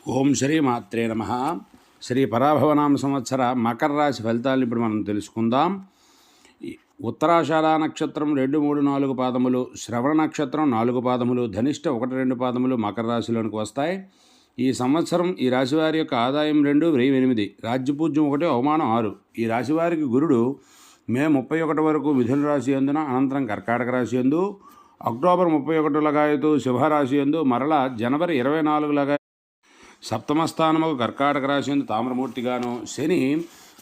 ఓం శ్రీ మాత్రే నమ. శ్రీ పరాభవనామ సంవత్సర మకర రాశి ఫలితాలను ఇప్పుడు మనం తెలుసుకుందాం. ఉత్తరాషాఢ నక్షత్రం 2, 3, 4 పాదములు, శ్రవణ నక్షత్రం 4 పాదములు, ధనిష్ట 1, 2 పాదములు మకర రాశిలోనికి వస్తాయి. ఈ సంవత్సరం ఈ రాశివారి యొక్క ఆదాయం 2, వ్యయం 8, రాజ్యపూజ్యం 1, అవమానం 6. ఈ రాశివారికి గురుడు మే 31 వరకు మిథున రాశి అందున, అనంతరం కర్కాటక రాశి అందు, అక్టోబర్ 31 లగాయతూ సింహరాశి అందు, మరలా జనవరి 24 లగా సప్తమ స్థానముకు కర్కాటక రాశి యందు తామ్రమూర్తిగాను, శని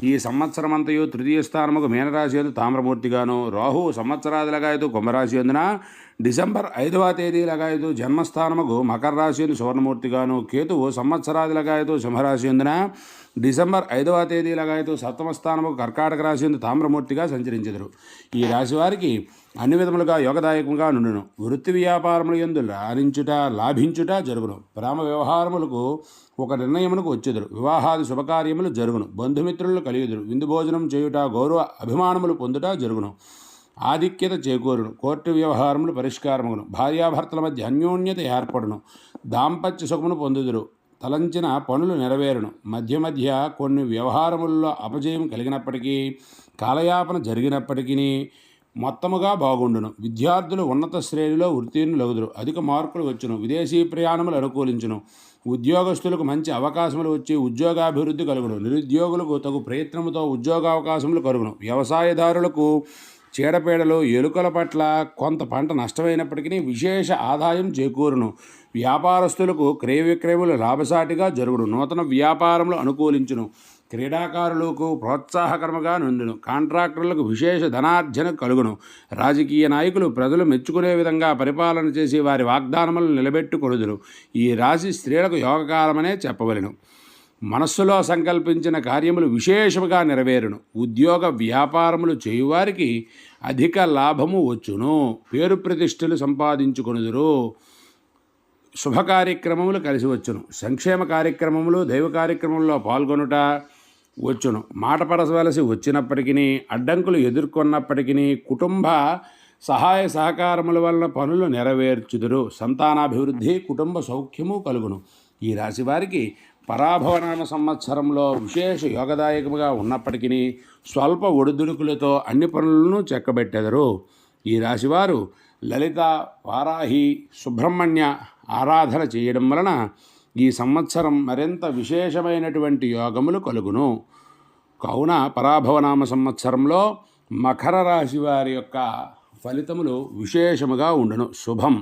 ఈ సంవత్సరమంతయు తృతీయ స్థానముకు మీనరాశి యందు తామ్రమూర్తిగాను, రాహు సంవత్సరాదిలగాయతూ కుంభరాశి యందున, డిసెంబర్ 5వ తేదీలగాయతూ జన్మస్థానముకు మకర రాశి యందు సువర్ణమూర్తిగాను, కేతువు సంవత్సరాదిలగాయతూ సింహరాశి యందున, డిసెంబర్ 5వ తేదీలగాయతూ సప్తమ స్థానముకు కర్కాటక రాశి యందు తామ్రమూర్తిగా సంచరించెదరు. ఈ రాశి వారికి అన్ని విధములుగా యోగదాయకంగా నుండును. వృత్తి వ్యాపారముల యందు రాణించుట లాభించుట జరుగును. ప్రేమ వ్యవహారములకు ఒక నిర్ణయమునకు వచ్చెదరు. వివాహాది శుభకార్యములు జరుగును. బంధుమిత్రులను కలియుదురు. విందు భోజనం చేయుట, గౌరవ అభిమానములు పొందుట జరుగును. ఆధిక్యత చేకూరును. కోర్టు వ్యవహారములు పరిష్కారమును. భార్యాభర్తల మధ్య అన్యోన్యత ఏర్పడును. దాంపత్య సుఖమును పొందుదురు. తలంచిన పనులు నెరవేరును. మధ్య మధ్య కొన్ని వ్యవహారములలో అపజయం కలిగినప్పటికీ, కాలయాపన జరిగినప్పటికీ మొత్తముగా బాగుండును. విద్యార్థులు ఉన్నత శ్రేణిలో ఉత్తీర్ణులగుదురు. అధిక మార్కులు వచ్చును. విదేశీ ప్రయాణములు అనుకూలించును. ఉద్యోగస్తులకు మంచి అవకాశములు వచ్చి ఉద్యోగాభివృద్ధి కలుగును. నిరుద్యోగులకు తగు ప్రయత్నముతో ఉద్యోగావకాశములు కలుగును. వ్యవసాయదారులకు చీడపీడలు, ఎలుకల పట్ల కొంత పంట నష్టమైనప్పటికీ విశేష ఆదాయం చేకూరును. వ్యాపారస్తులకు క్రయ విక్రయములు లాభసాటిగా జరుగును. నూతన వ్యాపారములు అనుకూలించును. క్రీడాకారులకు ప్రోత్సాహకరముగా నుండును. కాంట్రాక్టర్లకు విశేష ధనార్జన కలుగును. రాజకీయ నాయకులు ప్రజలు మెచ్చుకునే విధంగా పరిపాలన చేసి వారి వాగ్దానములను నిలబెట్టుకొనుదురు. ఈ రాశి స్త్రీలకు యోగకాలమనే చెప్పవలెను. మనస్సులో సంకల్పించిన కార్యములు విశేషముగా నెరవేరును. ఉద్యోగ వ్యాపారములు చేయువారికి అధిక లాభము వచ్చును. పేరు ప్రతిష్టలు సంపాదించుకొనుదురు. శుభ కార్యక్రమములు కలిసి వచ్చును. సంక్షేమ కార్యక్రమములు, దైవ కార్యక్రమంలో పాల్గొనుట వచ్చును. మాట పడవలసి వచ్చినప్పటికీ, అడ్డంకులు ఎదుర్కొన్నప్పటికీ కుటుంబ సహాయ సహకారముల వలన పనులు నెరవేర్చుదురు. సంతానాభివృద్ధి, కుటుంబ సౌఖ్యము కలుగును. ఈ రాశి వారికి పరాభవనామ సంవత్సరంలో విశేష యోగదాయకముగా ఉన్నప్పటికీ స్వల్ప ఒడిదుడుకులతో అన్ని పనులను చెక్కబెట్టెదరు. ఈ రాశివారు లలిత, వారాహి, సుబ్రహ్మణ్య ఆరాధన చేయడం వలన ఈ సంవత్సరం మరింత విశేషమైనటువంటి యోగములు కలుగును. కావున పరాభవనామ సంవత్సరంలో మకర రాశి వారి యొక్క ఫలితములు విశేషముగా ఉండును. శుభం.